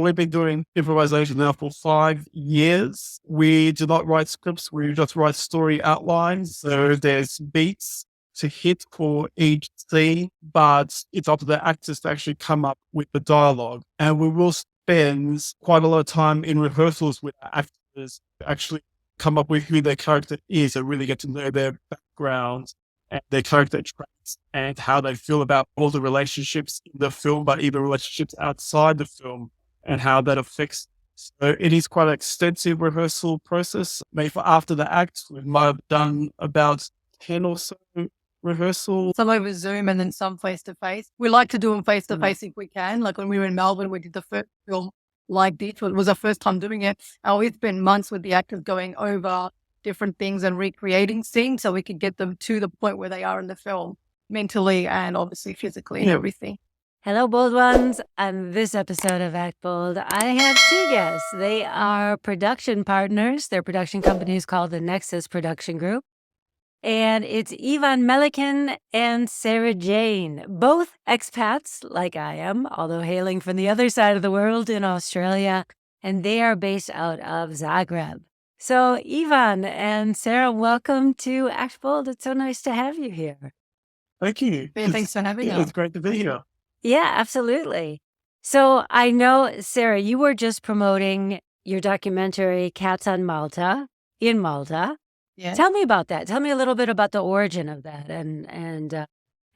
We've been doing improvisation now for 5 years. We do not write scripts. We just write story outlines. So there's beats to hit for each scene, but it's up to the actors to actually come up with the dialogue. And we will spend quite a lot of time in rehearsals with our actors to actually come up with who their character is and really get to know their background and their character traits and how they feel about all the relationships in the film, but even relationships outside the film and how that affects. So it is quite an extensive rehearsal process. Maybe for after the act, we might have done about 10 or so rehearsals. Some over Zoom and then some face-to-face. We like to do them face-to-face if we can. Like when we were in Melbourne, we did the first film like this. It was our first time doing it. And we spent months with the actors going over different things and recreating scenes so we could get them to the point where they are in the film, mentally and obviously physically and everything. Hello, Bold Ones. On this episode of Act Bold, I have two guests. They are production partners. Their production company is called the Nexus Production Group. And it's Malekin and Jayne, both expats like I am, although hailing from the other side of the world in Australia. And they are based out of Zagreb. So Ivan and Sarah, welcome to Act Bold. It's so nice to have you here. Thank you. Thanks for having us. It's great to be here. Yeah, absolutely. So I know, Sarah, you were just promoting your documentary, Cats on Malta, in Malta. Yeah. Tell me about that. Tell me a little bit about the origin of that and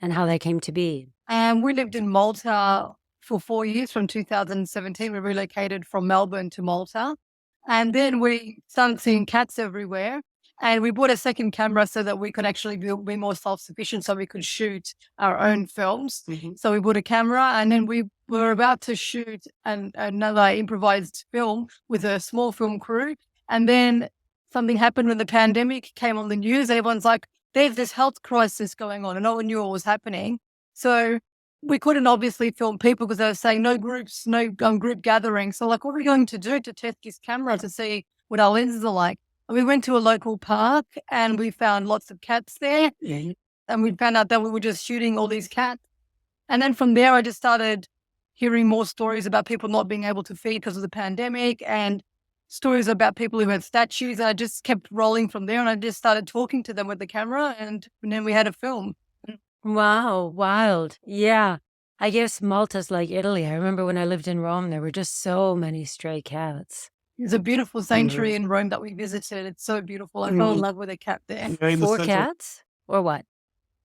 how that came to be. We lived in Malta for 4 years from 2017. We relocated from Melbourne to Malta. And then we started seeing cats everywhere. And we bought a second camera so that we could actually be more self-sufficient so we could shoot our own films. Mm-hmm. So we bought a camera and then we were about to shoot another improvised film with a small film crew. And then something happened when the pandemic came on the news. Everyone's like, there's this health crisis going on and no one knew what was happening. So we couldn't obviously film people because they were saying no groups, no group gatherings. So like, what are we going to do to test this camera to see what our lenses are like? We went to a local park and we found lots of cats there. Yeah. And we found out that we were just shooting all these cats. And then from there, I just started hearing more stories about people not being able to feed because of the pandemic and stories about people who had statues. And I just kept rolling from there and I just started talking to them with the camera and then we had a film. Wow, wild. Yeah. I guess Malta's like Italy. I remember when I lived in Rome, there were just so many stray cats. There's a beautiful sanctuary in Rome that we visited. It's so beautiful. I fell in love with a cat there. For cats? Or what?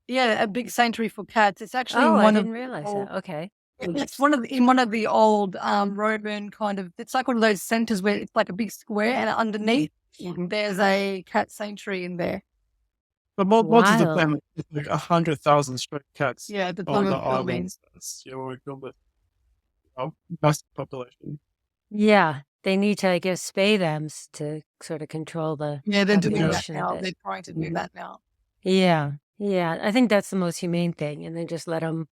Yeah, a big sanctuary for cats. It's actually I didn't realize that. Okay. It's in one of the old Roman kind of, it's like one of those centers where it's like a big square and underneath there's a cat sanctuary in there. But Malta's a family, like 100,000 stray cats. Yeah, the on time the of filming. islands. That's we filmed it. Massive population. Yeah. They need to, I guess, spay them to sort of control the Yeah, they're doing that population now. of it. They're trying to do that now. Yeah. Yeah. I think that's the most humane thing. And then just let them,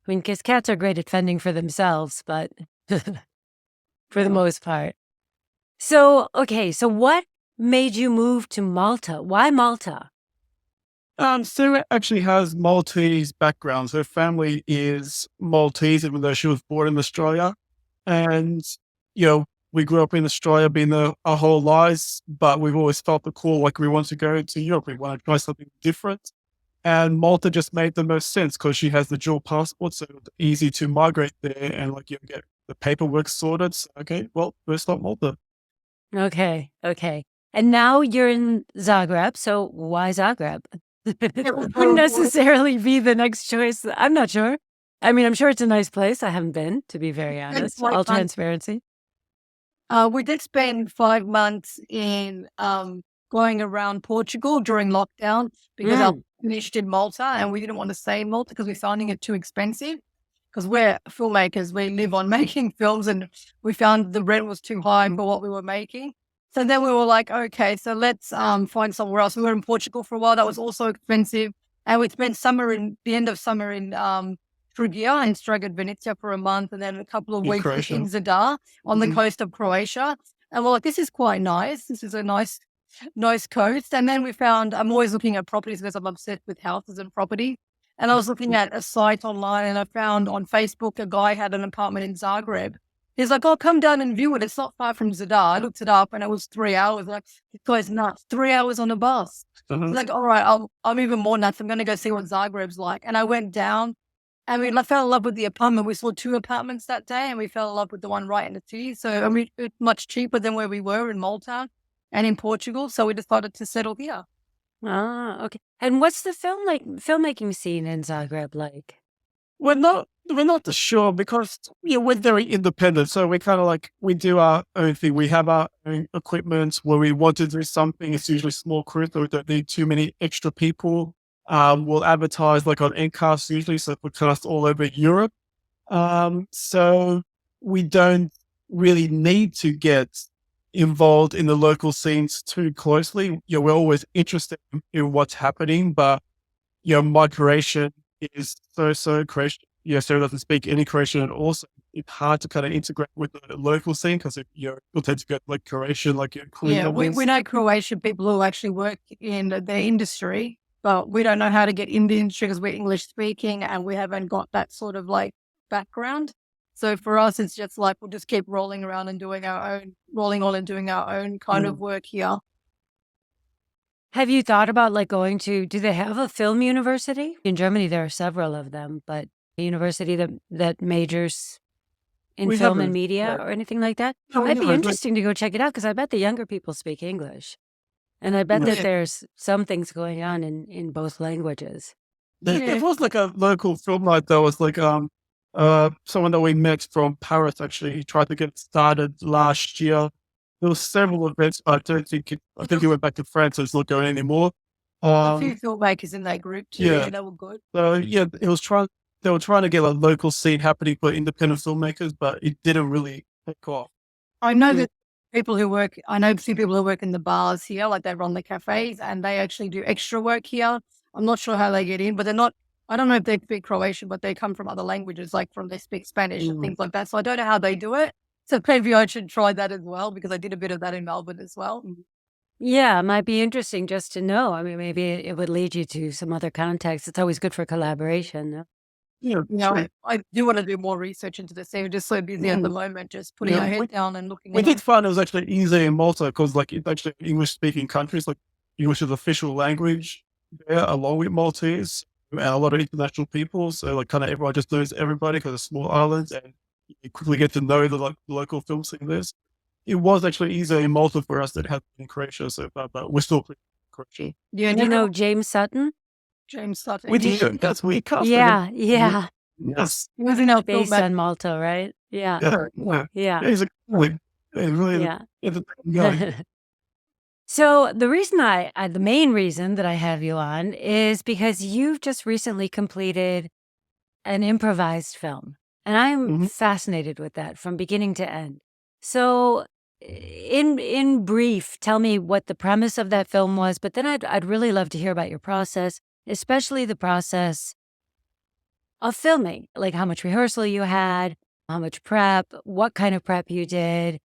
I mean, because cats are great at fending for themselves, but for the most part. So, okay. So what made you move to Malta? Why Malta? Sarah actually has Maltese background. Her family is Maltese, even though she was born in Australia. And, we grew up in Australia, been there our whole lives, but we've always felt the call, like we want to go to Europe. We want to try something different. And Malta just made the most sense because she has the dual passport, so it's easy to migrate there and get the paperwork sorted. So, okay, well, let's start Malta. Okay. And now you're in Zagreb. So why Zagreb? Wouldn't necessarily be the next choice. I'm not sure. I mean, I'm sure it's a nice place. I haven't been, to be very honest. All transparency. We did spend 5 months in going around Portugal during lockdown because I finished in Malta and we didn't want to stay in Malta because we're finding it too expensive. Because we're filmmakers, we live on making films and we found the rent was too high for what we were making. So then we were like, okay, so let's find somewhere else. We were in Portugal for a while. That was also expensive. And we spent the end of summer in Trujillo and Zagreb, Venetia for a month and then a couple of weeks in Zadar on the coast of Croatia. And we're like, this is quite nice. This is a nice coast. And then we found, I'm always looking at properties because I'm obsessed with houses and property. And I was looking at a site online and I found on Facebook a guy had an apartment in Zagreb. He's like, "Oh, come down and view it. It's not far from Zadar." I looked it up and it was 3 hours. Like, this guy's nuts. 3 hours on a bus. Uh-huh. Like, all right, I'm even more nuts. I'm going to go see what Zagreb's like. And I went down and we fell in love with the apartment. We saw 2 apartments that day and we fell in love with the one right in the city. So, I mean, it's much cheaper than where we were in Malta and in Portugal. So we decided to settle here. Ah, okay. And what's the filmmaking scene in Zagreb like? We're not sure because we're very independent. So we kind of like, we do our own thing. We have our own equipment. Where we want to do something, it's usually small crews, so we don't need too many extra people. We'll advertise like on Endcast usually, so we cast all over Europe. So we don't really need to get involved in the local scenes too closely. We're always interested in what's happening, but my Croatian is so Croatian. Sarah doesn't speak any Croatian at all, so it's hard to kind of integrate with the local scene because you'll tend to get like Croatian, like Yeah, we know Croatian people who actually work in their industry, but we don't know how to get in the industry because we're English speaking and we haven't got that sort of like background. So for us, it's just like we'll just keep rolling around and doing our own kind of work here. Have you thought about like going to, do they have a film university? In Germany, there are several of them, but a university that majors in We film and haven't, media or anything like that? No, we Might be haven't. interesting to go check it out because I bet the younger people speak English. And I bet Yeah. that there's some things going on in both languages. There was like a local film night that was like someone that we met from Paris actually. He tried to get it started last year. There was several events, but I think he went back to France, so it's not going anymore. A few filmmakers in that group too. yeah. Yeah, they were good. So they were trying to get a local scene happening for independent filmmakers, but it didn't really take off. I know that I know a few people who work in the bars here, like they run the cafes and they actually do extra work here. I'm not sure how they get in, but I don't know if they speak Croatian, but they come from other languages, like they speak Spanish and things like that. So I don't know how they do it. So maybe I should try that as well because I did a bit of that in Melbourne as well. Yeah, it might be interesting just to know. I mean, maybe it would lead you to some other contacts. It's always good for collaboration. No? Yeah, I do want to do more research into this. We're just so busy at the moment, just putting our head down and looking. We did find it was actually easier in Malta because like it's actually English speaking countries, like English is official language there along with Maltese and a lot of international people. So like kind of everyone just knows everybody because it's small islands and you quickly get to know the local film scene there. It was actually easier in Malta for us than it has been in Croatia so far, but we're still pretty Croatia. Yeah, Do you know James Sutton? James Sutton. We did. That's we cast Yeah, him. yeah. Yes. He was in our Based film. on Malta, right? Yeah. Yeah. Yeah. He's a really Yeah. guy. So the reason the main reason that I have you on is because you've just recently completed an improvised film. And I'm fascinated with that from beginning to end. So in brief, tell me what the premise of that film was, but then I'd really love to hear about your process, especially the process of filming, like how much rehearsal you had, how much prep, what kind of prep you did,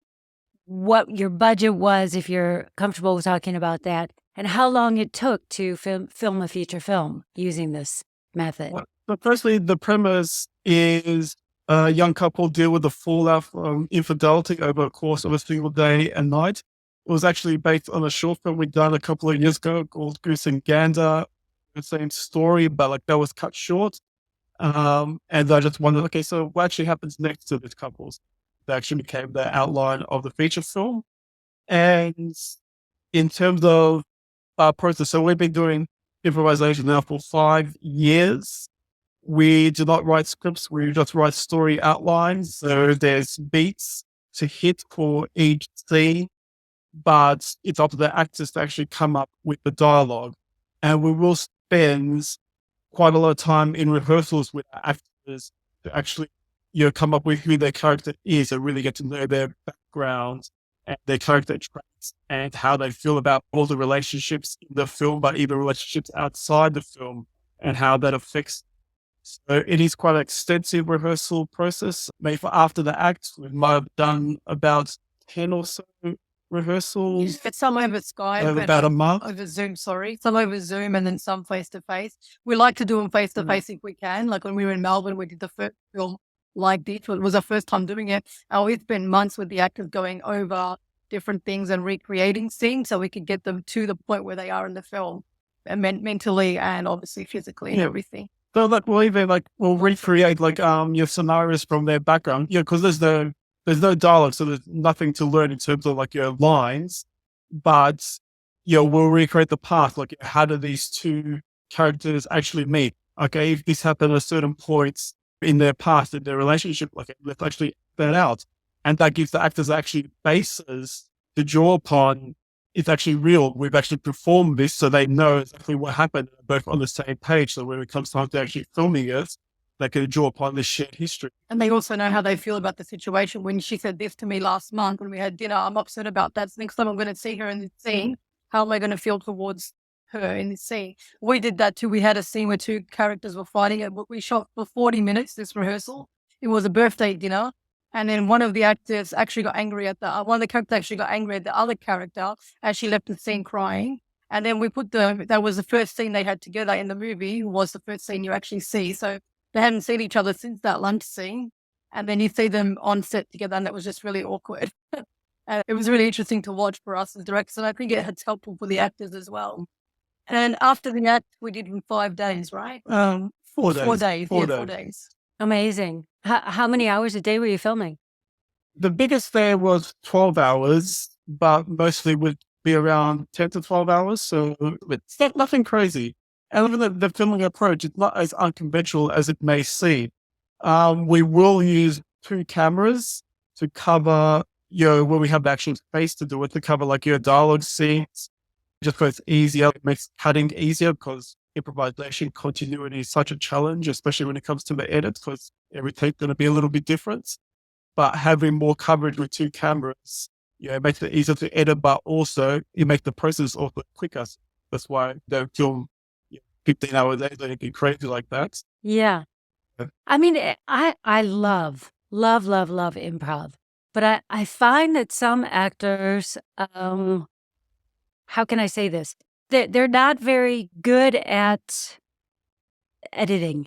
what your budget was, if you're comfortable with talking about that, and how long it took to film a feature film using this method. But firstly, the premise is a young couple deal with the fallout from infidelity over a course of a single day and night. It was actually based on a short film we'd done a couple of years ago called Goose and Gander. The same story, but like that was cut short. And I just wondered, okay, so what actually happens next to these couples? That actually became the outline of the feature film. And in terms of our process, so we've been doing improvisation now for 5 years. We do not write scripts. We just write story outlines. So there's beats to hit for each scene, but it's up to the actors to actually come up with the dialogue. And we will spend quite a lot of time in rehearsals with our actors to actually, come up with who their character is and really get to know their background and their character traits and how they feel about all the relationships in the film, but even relationships outside the film and how that affects. So it is quite an extensive rehearsal process. Maybe for after the act, we might have done about 10 or so rehearsals. It's some over Skype. Over about a month. Over Zoom, sorry. Some over Zoom and then some face-to-face. We like to do them face-to-face if we can. Like when we were in Melbourne, we did the first film like this. It was our first time doing it. And we spent months with the actors going over different things and recreating scenes so we could get them to the point where they are in the film, and mentally and obviously physically and everything. So like we'll recreate like your scenarios from their background. Because there's no dialogue, so there's nothing to learn in terms of like your lines. But we'll recreate the path. Like, how do these two characters actually meet? Okay, if this happened at certain points in their past, in their relationship, like let's actually act that out. And that gives the actors actually bases to draw upon. It's actually real. We've actually performed this, so they know exactly what happened, both on the same page. So when it comes time to actually filming it, they can draw upon this shared history. And they also know how they feel about the situation. When she said this to me last month when we had dinner, I'm upset about that. So next time I'm going to see her in this scene, how am I going to feel towards her in this scene? We did that too. We had a scene where two characters were fighting. We shot for 40 minutes, this rehearsal. It was a birthday dinner. And then one of the actors actually got angry at one of the characters actually got angry at the other character, and she left the scene crying. And then we put that was the first scene they had together in the movie, was the first scene you actually see. So they hadn't seen each other since that lunch scene. And then you see them on set together, and that was just really awkward. And it was really interesting to watch for us as directors. And I think it's helpful for the actors as well. And after the act, we did in 5 days, right? 4 days. 4 days. 4 4 days. days. Amazing. How many hours a day were you filming? The biggest there was 12 hours, but mostly would be around 10 to 12 hours. So it's nothing crazy. And even the filming approach, it's not as unconventional as it may seem. We will use 2 cameras to cover, where we have the actual space to do it, to cover like your dialogue scenes, just because it's easier. It makes cutting easier because improvisation continuity is such a challenge, especially when it comes to the edits, because every take's going to be a little bit different. But having more coverage with 2 cameras, it makes it easier to edit, but also it makes the process also quicker. That's why they film 15 hours a day, anything crazy like that. Yeah. I mean, I love improv, but I find that some actors, how can I say this? They're not very good at editing.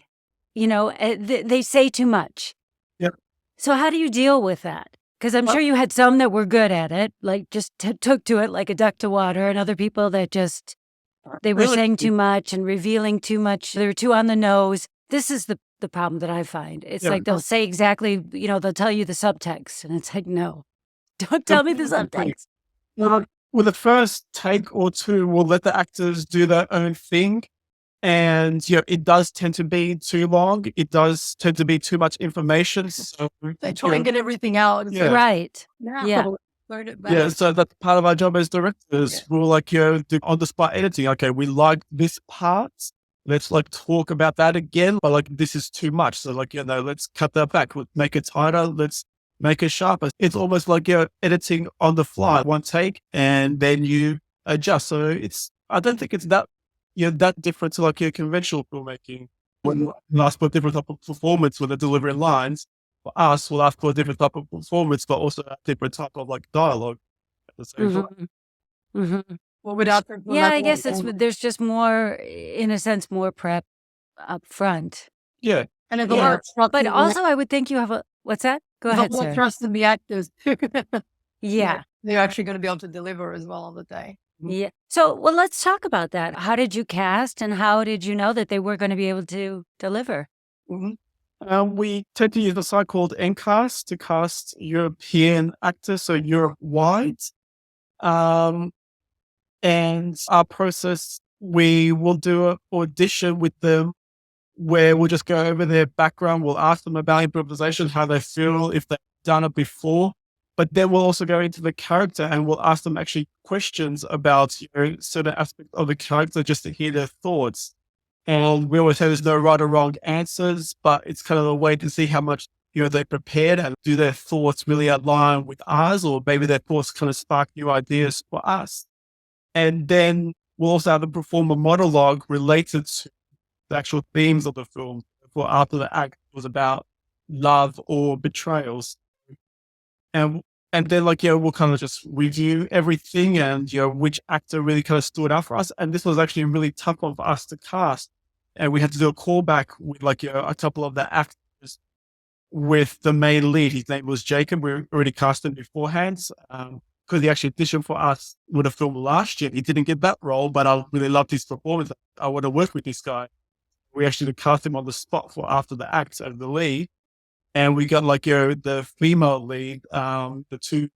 They say too much. Yep. So how do you deal with that? Because I'm sure you had some that were good at it, like just took to it like a duck to water, and other people that just, they were saying too much and revealing too much. They were too on the nose. This is the problem that I find. It's like they'll say exactly, they'll tell you the subtext, and it's like, no, don't tell me the subtext. With the first take or 2, we'll let the actors do their own thing. And, it does tend to be too long. It does tend to be too much information. So they try and get everything out. Yeah. Right. Yeah. Yeah, so that's part of our job as directors. Yeah. We'll do on-the-spot editing. Okay, we like this part. Let's talk about that again. But this is too much. So let's cut that back. Let's make it tighter. Let's make it sharper. It's almost like you're editing on the fly, one take, and then you adjust. So I don't think it's that different to your conventional filmmaking. When you ask for a different type of performance when they're delivering lines, for us, we'll ask for a different type of performance, but also a different type of dialogue at the same time. Mm-hmm. Well, without I guess there's just more, in a sense, more prep up front. Yeah. And it's a lot of trust. But also, I would think you have what's that? Go ahead, There's a lot sir. of trust in the actors. Yeah. They're actually going to be able to deliver as well on the day. Yeah. So, let's talk about that. How did you cast, and how did you know that they were going to be able to deliver? Mm-hmm. We tend to use a site called Ncast to cast European actors, so Europe-wide. And our process, we will do an audition with them where we'll just go over their background. We'll ask them about improvisation, how they feel, if they've done it before. But then we'll also go into the character and we'll ask them actually questions about certain aspects of the character just to hear their thoughts. And we always say there's no right or wrong answers, but it's kind of a way to see how much they prepared and do their thoughts really align with ours, or maybe their thoughts kind of spark new ideas for us. And then we'll also have them perform a monologue related to the actual themes of the film. For after the act was about love or betrayals. And then we'll kind of just review everything and, which actor really kind of stood out for us. And this was actually a really tough one for us to cast. And we had to do a callback with a couple of the actors with the main lead. His name was Jacob. We already cast him beforehand. Because he actually auditioned for us with a film last year. He didn't get that role, but I really loved his performance. I want to work with this guy. We actually cast him on the spot for after the act as the lead. And we got the female lead, the two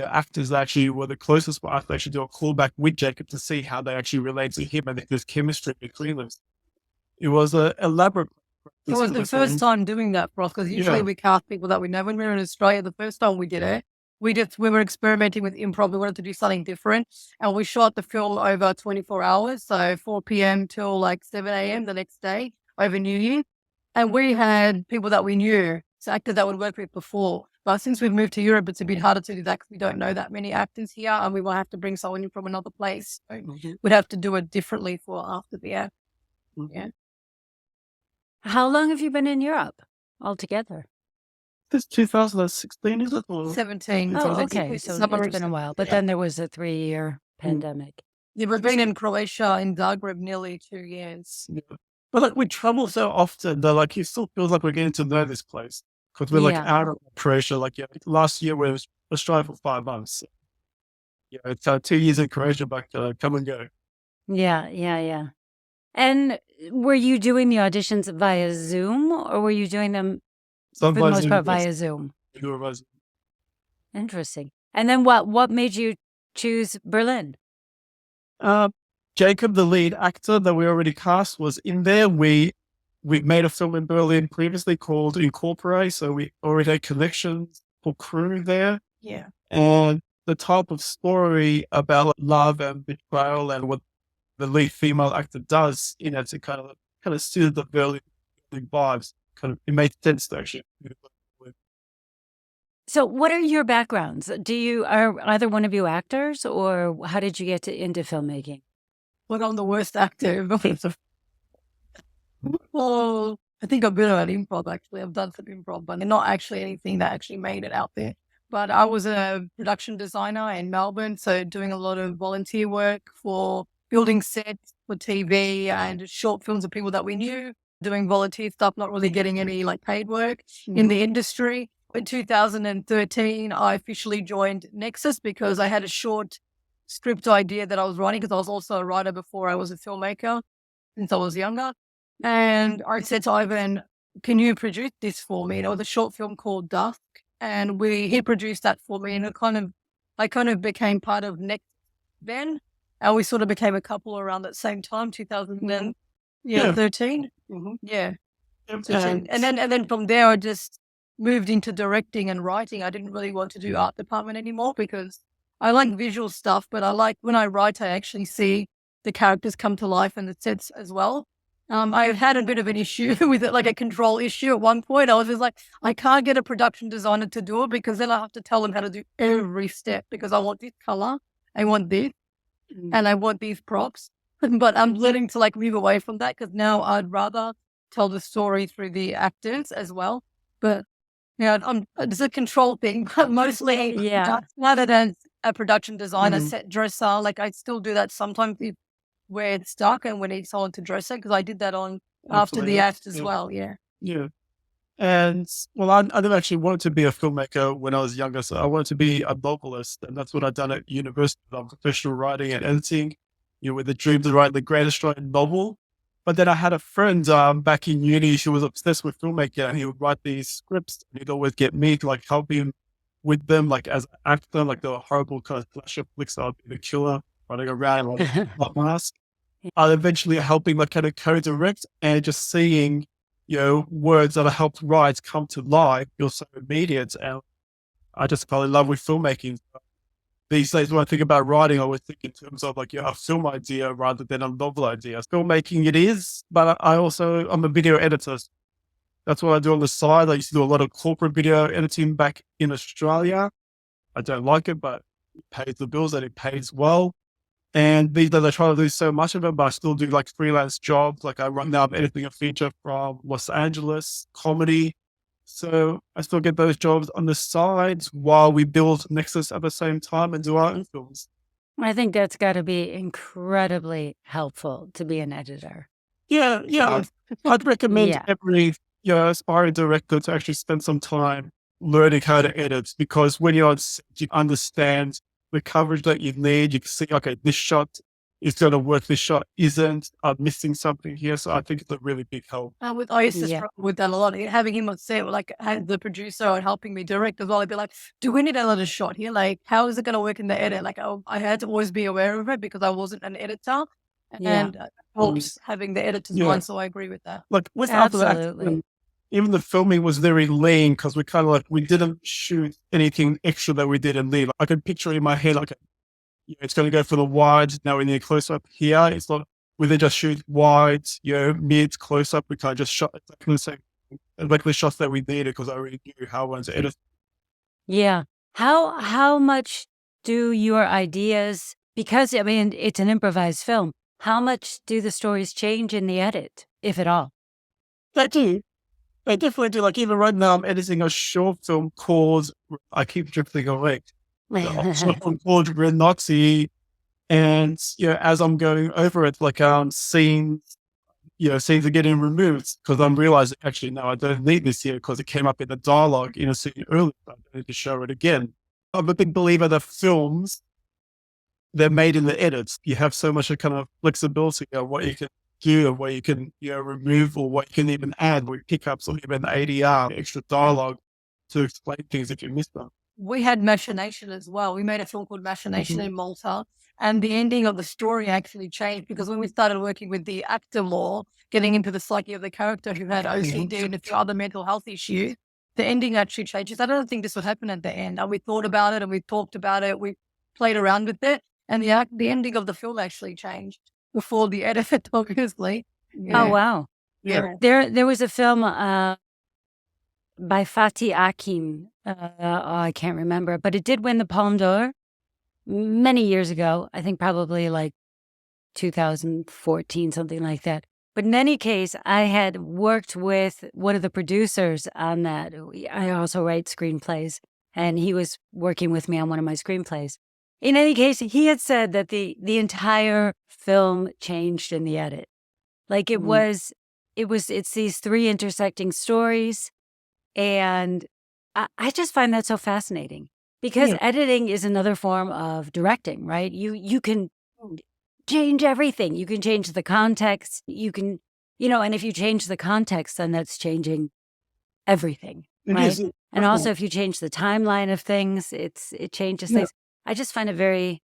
actors that actually were the closest for us to actually do a callback with Jacob to see how they actually relate to him and if there's chemistry between them. It was an elaborate. It was the first time doing that for us because usually we cast people that we know. When we were in Australia, the first time we did it, we were experimenting with improv. We wanted to do something different, and we shot the film over 24 hours, so 4 p.m. till like 7 a.m. the next day over New Year. And we had people that we knew, so actors that we'd worked with before. But since we've moved to Europe, it's a bit harder to do that because we don't know that many actors here, and we will have to bring someone in from another place. So we'd have to do it differently for after the act. Yeah. How long have you been in Europe altogether? This 2016, is it? Or? 17. Oh, okay. So it's been a while. But then there was a 3-year pandemic. Yeah, we've been in Croatia, in Zagreb, nearly 2 years. Yeah. But we travel so often that it still feels like we're getting to know this place because we're out of Croatia. Last year we were Australia for 5 months. It's 2 years in Croatia, but come and go. Yeah. And were you doing the auditions via Zoom or were you doing them for the most part via Zoom? Interesting. And then what made you choose Berlin? Jacob, the lead actor that we already cast, was in there. We made a film in Berlin previously called Incorporate, so we already had connections for crew there. Yeah. And the type of story about love and betrayal and what the lead female actor does, to kind of suit the Berlin vibes. It made sense actually. So what are your backgrounds? Are either one of you actors, or how did you get into filmmaking? Well, I'm the worst actor. Well, I think I'm better at improv, actually. I've done some improv, but not actually anything that actually made it out there. But I was a production designer in Melbourne, so doing a lot of volunteer work for building sets for TV and short films of people that we knew, doing volunteer stuff, not really getting any paid work in the industry. In 2013, I officially joined Nexus because I had a short script idea that I was writing because I was also a writer before I was a filmmaker since I was younger. And I said to Ivan, can you produce this for me? And it was a short film called Dusk. And he produced that for me. And I kind of became part of Nexus then. And we sort of became a couple around that same time, 2013. Yeah. And then from there, I just moved into directing and writing. I didn't really want to do art department anymore because I like visual stuff, but I like when I write, I actually see the characters come to life in the sets as well. I've had a bit of an issue with it, like a control issue at one point. I was just like, I can't get a production designer to do it because then I have to tell them how to do every step because I want this color, I want this, and I want these props. But I'm learning to move away from that because now I'd rather tell the story through the actors as well. But it's a control thing, but mostly rather than a production designer, set dresser, I still do that sometimes where it's stuck and we need someone to dress it because I did that after the act as well. Yeah. And I never actually wanted to be a filmmaker when I was younger, so I wanted to be a novelist, and that's what I've done at university. I'm professional writing and editing, with the dream to write the great Australian novel. But then I had a friend back in uni who was obsessed with filmmaking, and he would write these scripts, and he'd always get me to help him with them, as an actor, the horrible kind of slasher flicks. I'd be the killer running around like mask. I'd eventually help him kind of co-direct, and just seeing words that I helped write come to life feels so immediate, and I just fell in love with filmmaking. These days, when I think about writing, I always think in terms of a film idea rather than a novel idea. Filmmaking it is, but I'm a video editor. That's what I do on the side. I used to do a lot of corporate video editing back in Australia. I don't like it, but it pays the bills and it pays well. And these days I try to do so much of it, but I still do freelance jobs. Right now I'm editing a feature from Los Angeles, comedy. So I still get those jobs on the side while we build Nexus at the same time and do our own films. I think that's got to be incredibly helpful to be an editor. Yeah. I'd recommend every aspiring director to actually spend some time learning how to edit, because when you're on set, you understand the coverage that you need. You can see, okay, this shot is going to work. This shot isn't. I'm missing something here. So I think it's a really big help. I used to struggle with that a lot. Having him on set, like had the producer and helping me direct as well. I'd be like, do we need another shot here? Like, how is it going to work in the edit? Like, I had to always be aware of it because I wasn't an editor. And helps having the editors on. So I agree with that. Like with after that, even the filming was very lean because we kind of like, we didn't shoot anything extra that we did in lean. Like, I can picture in my head, like, it's going to go for the wide. Now we need a close up here. It's not, we then just shoot wide, mid, close up. We kind of just shot exactly the same, like the shots that we needed because I already knew how I wanted to edit. Yeah. How much do your ideas, because I mean, it's an improvised film, how much do the stories change in the edit, if at all? They do. They definitely do. Like even right now, I'm editing a short film called, I keep drifting away, a short film called Relocating. And, as I'm going over it, like scenes are getting removed because I'm realizing, actually, no, I don't need this here because it came up in the dialogue in a scene earlier. I don't need to show it again. I'm a big believer that films, they're made in the edits. You have so much kind of flexibility of what you can do and what you can, remove or what you can even add with pickups or even ADR, extra dialogue to explain things if you miss them. We had Machination as well. We made a film called Machination in Malta. And the ending of the story actually changed because when we started working with the actor more, getting into the psyche of the character who had OCD and a few other mental health issues, the ending actually changes. I don't think this would happen at the end. And we thought about it and we talked about it. We played around with it. And the ending of the film actually changed before the edit, obviously. Oh, wow. Yeah. There was a film by Fatih Akin. I can't remember, but it did win the Palme d'Or many years ago. I think probably like 2014, something like that. But in any case, I had worked with one of the producers on that. I also write screenplays, and he was working with me on one of my screenplays. In any case, he had said that the entire film changed in the edit. Like it's these three intersecting stories. And I just find that so fascinating because editing is another form of directing, right? You can change everything. You can change the context. You can, and if you change the context, then that's changing everything, right? And also if you change the timeline of things, it changes things. I just find it very,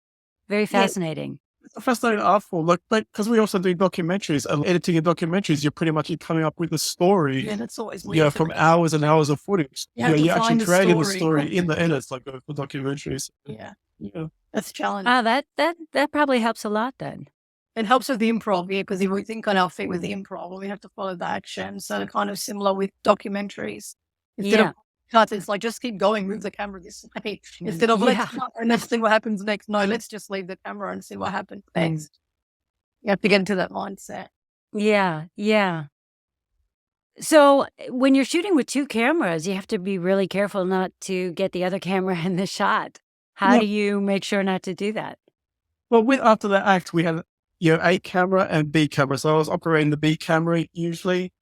very fascinating. It's a fascinating art form. Like, because we also do documentaries and editing in documentaries, you're pretty much coming up with a story. Yeah, that's always weird. From hours and hours of footage. You're actually creating the story in the edits, like for documentaries. Yeah. That's challenging. That probably helps a lot then. It helps with the improv, because if we think on our feet with the improv, we have to follow the action. So kind of similar with documentaries. Instead of cuts, it's like, just keep going, move the camera this way. Instead of let's cut and let's see what happens next. No, let's just leave the camera and see what happens next. You have to get into that mindset. Yeah. So when you're shooting with two cameras, you have to be really careful not to get the other camera in the shot. How do you make sure not to do that? Well, after the act, we had A camera and B camera. So I was operating the B camera usually.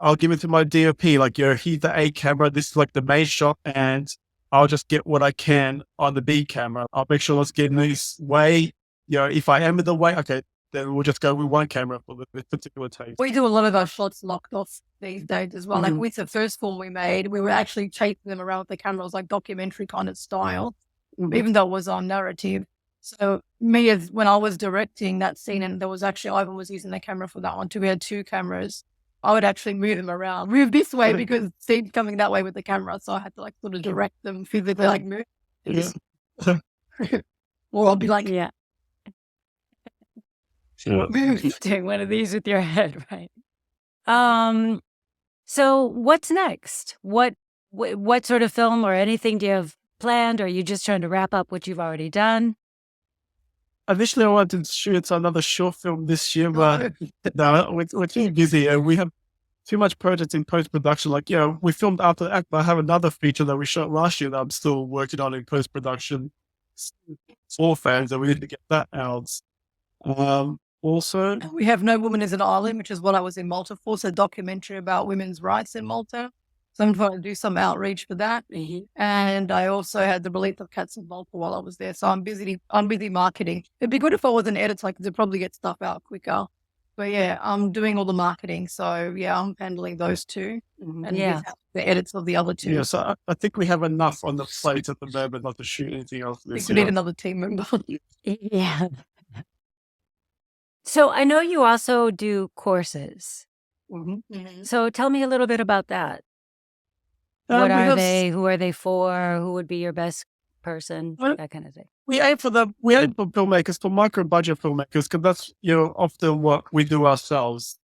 I'll give it to my DOP, like, here's the A camera. This is like the main shot, and I'll just get what I can on the B camera. I'll make sure let's get in this way. If I am in the way, okay, then we'll just go with one camera for this particular take. We do a lot of our shots locked off these days as well. Like with the first film we made, we were actually chasing them around with the cameras, like documentary kind of style, even though it was on narrative. So when I was directing that scene, and there was actually, Ivan was using the camera for that one too. We had two cameras. I would actually move them around, move this way because scene's coming that way with the camera. So I had to like sort of direct them physically, like move. Or I'll be like, doing one of these with your head, right? So what's next? What sort of film or anything do you have planned? Or are you just trying to wrap up what you've already done? Initially, I wanted to shoot another short film this year, but no, we're too busy. We have too much projects in post-production. Like, we filmed after the act, but I have another feature that we shot last year that I'm still working on in post-production for fans, and we need to get that out. also. We have No Woman is an Island, which is what I was in Malta for. It's a documentary about women's rights in Malta. So I'm trying to do some outreach for that. And I also had the Relief of Cats in Malta while I was there. So I'm busy marketing. It'd be good if I was an editor because I'd probably get stuff out quicker. But yeah, I'm doing all the marketing. So yeah, I'm handling those two. And the edits of the other two. Yeah, so I think we have enough on the plate at the moment not to shoot anything else this We year. need another team member. Yeah. So I know you also do courses. So tell me a little bit about that. What are they? Who are they for? Who would be your best person? That kind of thing. We aim for filmmakers, for micro budget filmmakers, because that's often what we do ourselves.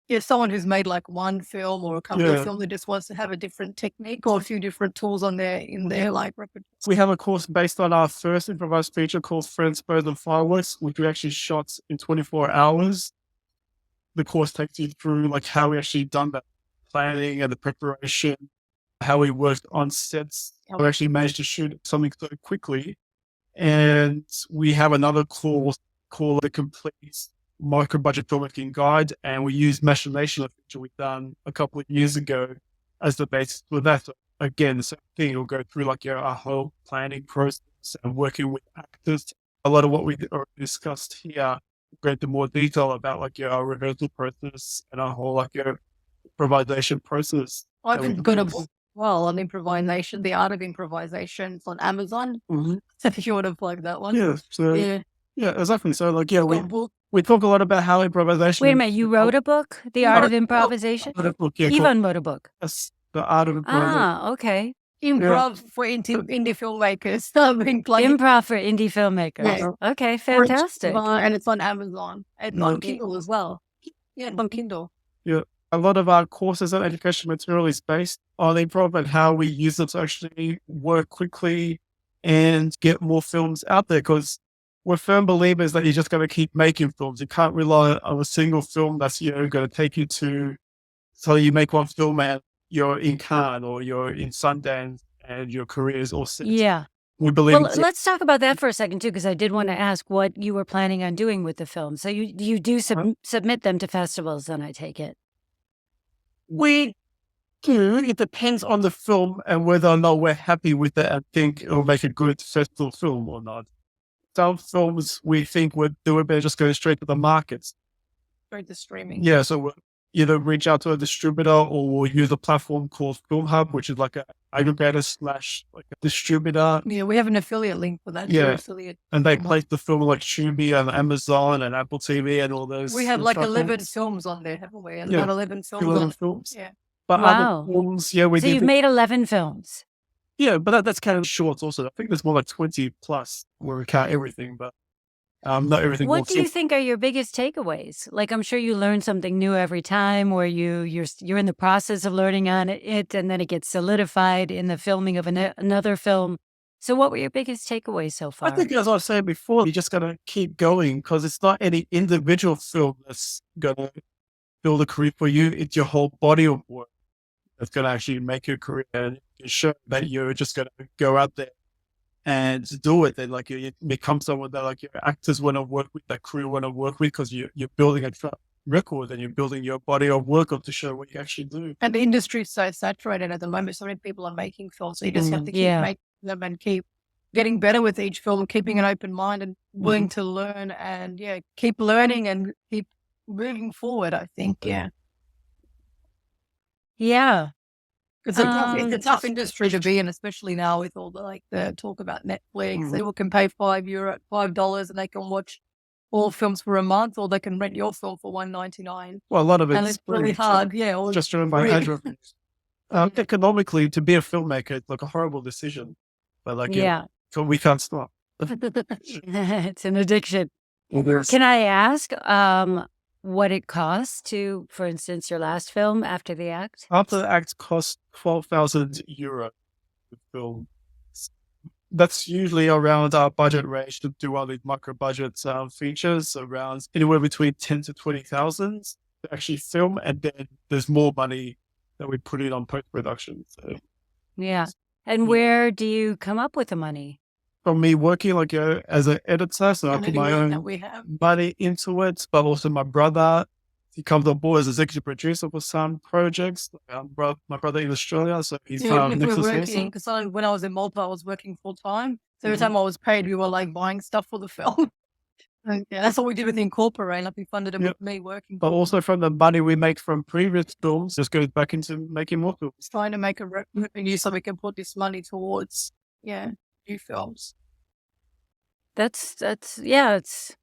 Yeah, someone who's made like one film or a couple of films that just wants to have a different technique or a few different tools in their like repertoire. We have a course based on our first improvised feature called Friends, Birds and Fireworks, which we actually shot in 24 hours. The course takes you through like how we actually done that planning and the preparation, how we worked on sets, how we actually managed to shoot something so quickly. And we have another course called the Complete Micro Budget Filmmaking Guide, and we use Machination, a feature we've done a couple of years ago, as the basis for that. So again, the same thing, we'll go through like our whole planning process and working with actors. A lot of what we discussed here, go into more detail about like our rehearsal process and our whole like improvisation process. I've got a book on improvisation, the art of improvisation. It's on Amazon. So if you want to plug that one. Yeah. So yeah, exactly. So like we talk a lot about how improvisation. Wait a minute, you wrote a book, The Art of Improvisation? Yvonne wrote a book. Yes, The Art of Improvisation. Ah, okay. Improv for indie filmmakers. Improv for indie filmmakers. Yeah. Okay, fantastic. And it's on Amazon and on Kindle as well. Yeah, on Kindle. Yeah. A lot of our courses and education material is based on improv and how we use it to actually work quickly and get more films out there, because we're firm believers that you're just going to keep making films. You can't rely on a single film that's going to take you to, so you make one film and you're in Cannes or you're in Sundance and your career is all set. Yeah. We believe. Well, let's talk about that for a second too, because I did want to ask what you were planning on doing with the film. So you do submit them to festivals, then I take it. We do. It depends on the film and whether or not we're happy with it and think it'll make a good festival film or not. Some films we think would do it better just going straight to the markets. Straight to streaming. Yeah, so we'll either reach out to a distributor or we'll use a platform called Film Hub, which is like an aggregator / like a distributor. Yeah, we have an affiliate link for that. Yeah. Affiliate. And they place the film like Tubi and Amazon and Apple TV and all those. We have like 11 films on there, haven't we? And about 11 films. 11 films. Yeah. But other films, we So you've made 11 films. Yeah, but that's kind of short also. I think there's more like 20 plus where we count everything, but not everything. What do you think are your biggest takeaways? Like, I'm sure you learn something new every time, where you're in the process of learning on it, and then it gets solidified in the filming of another film. So what were your biggest takeaways so far? I think, as I was saying before, you just got to keep going, because it's not any individual film that's going to build a career for you. It's your whole body of work that's going to actually make your career and show that you're just going to go out there and do it. Then like you become someone that like your actors want to work with, that crew want to work with, because you're building a track record and you're building your body of work up to show what you actually do. And the industry is so saturated at the moment. So many people are making films. So you just have to keep making them and keep getting better with each film, keeping an open mind and willing to learn and keep learning and keep moving forward, I think. Yeah. Yeah. It's a tough industry to be in, especially now with all the talk about Netflix. People can pay $5 and they can watch all films for a month, or they can rent your film for $1.99. Well, a lot of it's really hard. Yeah, just driven by ad revenues. Economically, to be a filmmaker, it's like a horrible decision, but so we can't stop. It's an addiction. Can I ask what it costs to, for instance, your last film, After the Act? After the Act cost €12,000 to film. That's usually around our budget range to do all these micro budget features, around anywhere between 10 to 20,000 to actually film, and then there's more money that we put in on post production. So yeah, and where do you come up with the money? from me working like as an editor, so I put my that own we have. money into it, but also my brother, he comes on board as executive producer for some projects. My brother in Australia, so he's Yeah, we're Nexus working also. because when I was in Malta, I was working full time. So every time I was paid, we were like buying stuff for the film. And yeah, that's what we did with Incorporate. Like we funded it Yep. with me working. But also from the money we make from previous films, just goes back into making more films. Trying to make a revenue so we can put this money towards new films. That's it's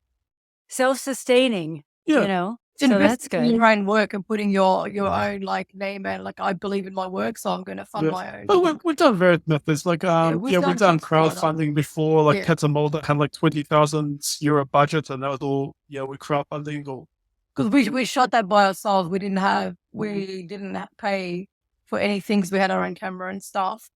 self-sustaining, Yeah. you know. It's So that's investing in good. your own work and putting your own like name and like I believe in my work, so I'm going to fund Yeah. my own. But we've done various methods. Like we've we've done done Kickstarter. crowdfunding before. Like Yeah. Cats and Molder had like 20,000 euro budget, and that was all with crowdfunding. Or Because we shot that by ourselves. We didn't pay for any things. We had our own camera and stuff.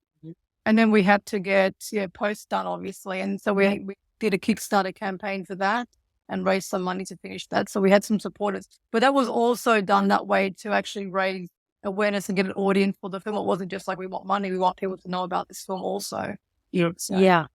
And then we had to get post done, obviously. And so we did a Kickstarter campaign for that and raised some money to finish that. So we had some supporters. But that was also done that way to actually raise awareness and get an audience for the film. It wasn't just like we want money. We want people to know about this film also. So. Yeah.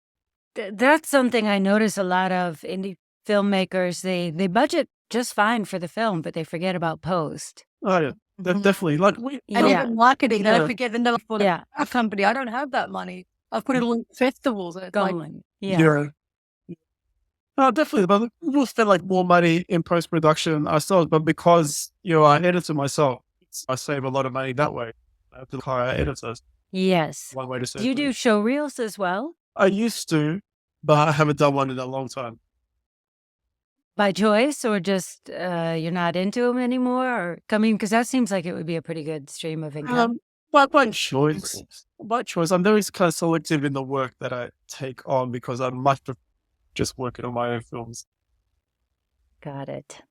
That's something I notice a lot of indie filmmakers. They budget just fine for the film, but they forget about post. oh yeah, definitely. Like And even marketing, Yeah. don't forget the for the company. I don't have that money. I've put it all in festivals. And it's like, yeah. No, definitely. But we'll spend like more money in post production ourselves. But because I edit it myself, I save a lot of money that way. I have to hire editors. Yes. One way to save. Do you do show reels as well? I used to, but I haven't done one in a long time. By choice, or just you're not into them anymore? Or because that seems like it would be a pretty good stream of income. By choice. By choice. I'm very kind of selective in the work that I take on because I'm much prefer just working on my own films. Got it.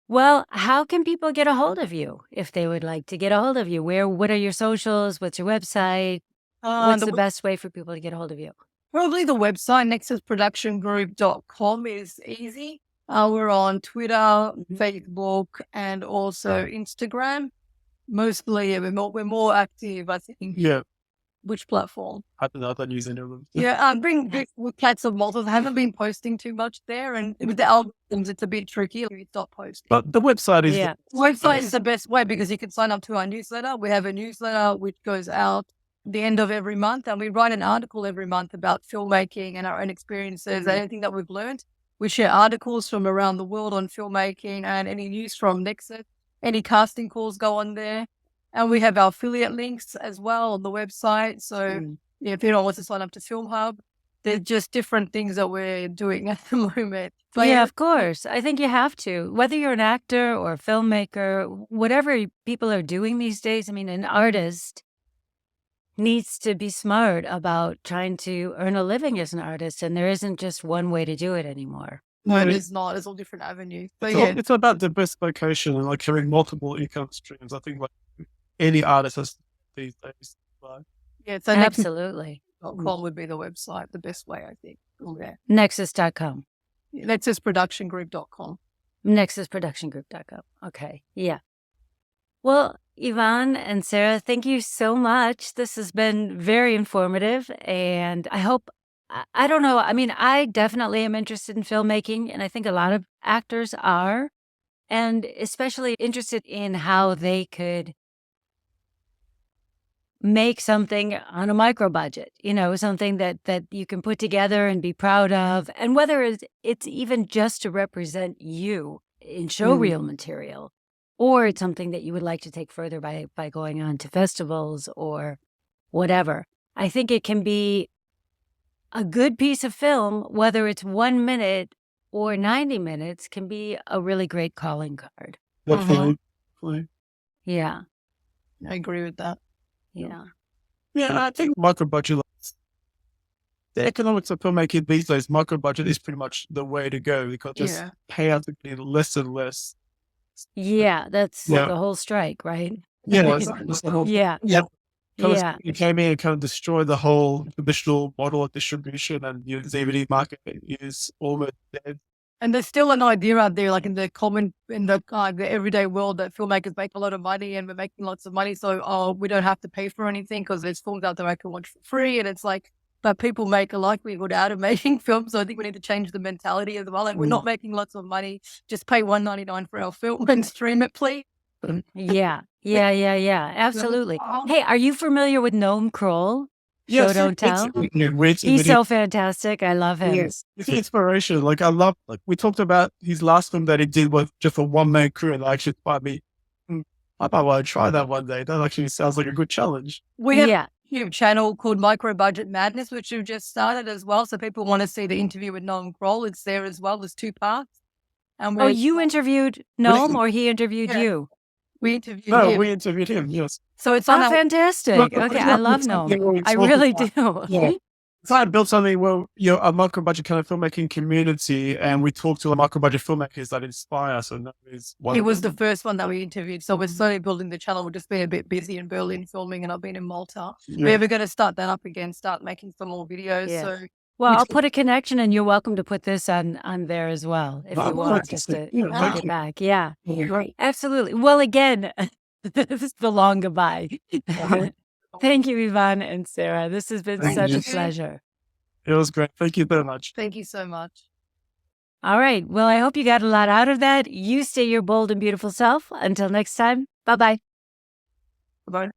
Well, how can people get a hold of you if they would like to get a hold of you? What are your socials? What's your website? What's the best way for people to get a hold of you? Probably the website, nexusproductiongroup.com is easy. We're on Twitter, Facebook, and also Instagram. Mostly, we're more active, I think. Yeah. Which platform? I don't use any of them. Yeah, with Cats of Malta. I haven't been posting too much there, and with the algorithms, it's a bit tricky. We stop posting. But the website is the website is the best way because you can sign up to our newsletter. We have a newsletter which goes out the end of every month, and we write an article every month about filmmaking and our own experiences, anything that we've learned. We share articles from around the world on filmmaking and any news from Nexus. Any casting calls go on there. And we have our affiliate links as well on the website. So if anyone wants to sign up to Film Hub, there's just different things that we're doing at the moment. But of course. I think you have to. Whether you're an actor or a filmmaker, whatever people are doing these days, an artist needs to be smart about trying to earn a living as an artist. And there isn't just one way to do it anymore. No, it is not. There's all different avenues. But it's about diversification and like having multiple income streams. I think like any artist has these days. So absolutely. Nexus.com would be the website, the best way, I think. Nexus.com. NexusProductionGroup.com. NexusProductionGroup.com. Okay. Yeah. Well, Yvonne and Sarah, thank you so much. This has been very informative, and I hope, I don't know, I definitely am interested in filmmaking, and I think a lot of actors are, and especially interested in how they could make something on a micro budget, something that you can put together and be proud of. And whether it's even just to represent you in show reel material, or it's something that you would like to take further by going on to festivals or whatever. I think it can be a good piece of film, whether it's 1 minute or 90 minutes, can be a really great calling card. Definitely. Yeah. I agree with that. Yeah. Yeah, I think micro budget, the economics of filmmaking these days, micro budget is pretty much the way to go because just payouts are getting less and less. Yeah, that's the whole strike, right? Yeah, that's the whole. Yeah. It came in and kind of destroyed the whole traditional model of distribution, and the DVD market is almost dead. And there's still an idea out there, like in the everyday world, that filmmakers make a lot of money and we're making lots of money. So, we don't have to pay for anything because there's films out there I can watch for free. And it's like, but people make a livelihood out of making films. So I think we need to change the mentality as well. And we're not making lots of money. Just pay $1.99 for our film and stream it, please. Yeah. Absolutely. Hey, are you familiar with Noam Kroll? Show Yes, Don't Tell. He's so fantastic. I love him. Yes, it's an inspiration. Like I love, like we talked about his last film that he did with just a one-man crew, and actually inspired me. I might want to try that one day. That actually sounds like a good challenge. We have a YouTube channel called Micro Budget Madness, which we've just started as well. So people want to see the interview with Noam Kroll. It's there as well. There's 2 parts. And you interviewed Noam or he interviewed you? We interviewed him. We interviewed him, yes. So it's on fantastic. Okay, I love Noam. I really do. Yeah. So I built something where, a micro-budget kind of filmmaking community, and we talk to micro-budget filmmakers that inspire us. And that is one. It was the first one that we interviewed. So we're slowly building the channel. We've just been a bit busy in Berlin filming, and I've been in Malta. We're going to start that up again, start making some more videos. Yeah. So well, I'll put a connection, and you're welcome to put this on there as well if you want, just to take it back. Yeah, absolutely. Well, again, this is the long goodbye. Thank you, Yvonne and Sarah. This has been such a pleasure. It was great. Thank you very much. Thank you so much. All right. Well, I hope you got a lot out of that. You stay your bold and beautiful self. Until next time, bye-bye. Bye-bye.